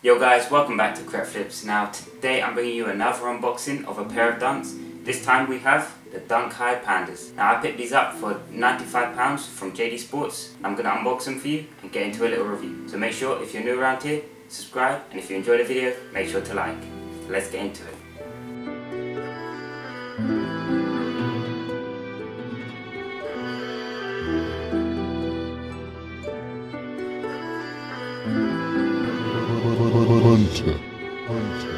Yo guys, welcome back to Crepflips. Now today I'm bringing you another unboxing of a pair of dunks. This time we have the Dunk High Pandas. Now I picked these up for £95 from JD Sports. I'm going to unbox them for you and get into a little review. So make sure if you're new around here, subscribe, and if you enjoy the video, make sure to like. Let's get into it. Hunter.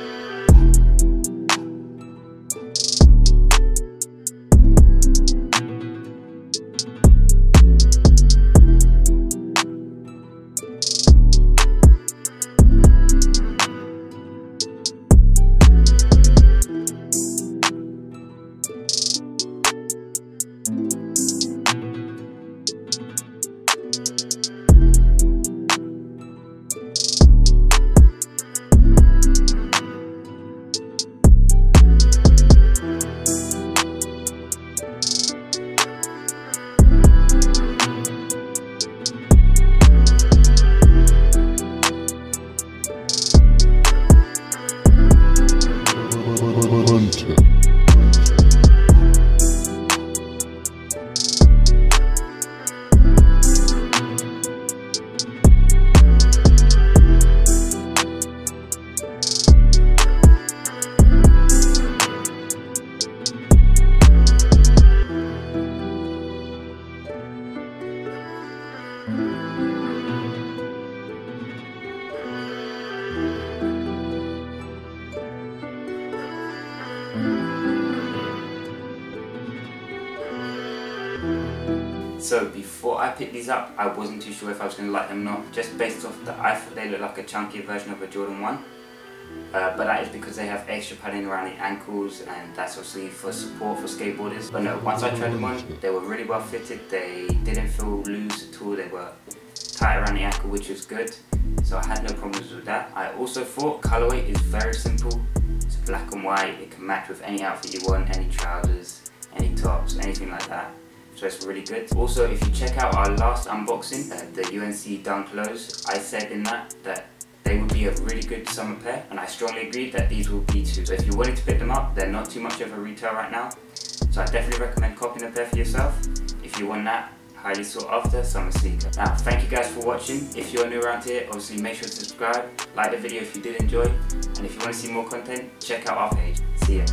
So before I picked these up, I wasn't too sure if I was going to like them or not, just based off that I thought they looked like a chunky version of a Jordan 1. But that is because they have extra padding around the ankles, and that's obviously for support for skateboarders. But no, once I tried them on, they were really well fitted. They didn't feel loose at all. They were tight around the ankle, which was good. So I had no problems with that. I also thought colorway is very simple. It's black and white. It can match with any outfit you want, any trousers, any tops, anything like that. So it's really good. Also, if you check out our last unboxing, the UNC Dunk Lows, I said in that they would be a really good summer pair, and I strongly agreed that these will be too. So if you're willing to pick them up, they're not too much of a retail right now. So I definitely recommend copying a pair for yourself if you want that highly sought after summer sneaker. Now, thank you guys for watching. If you're new around here, obviously make sure to subscribe, like the video if you did enjoy, and if you want to see more content, check out our page. See ya.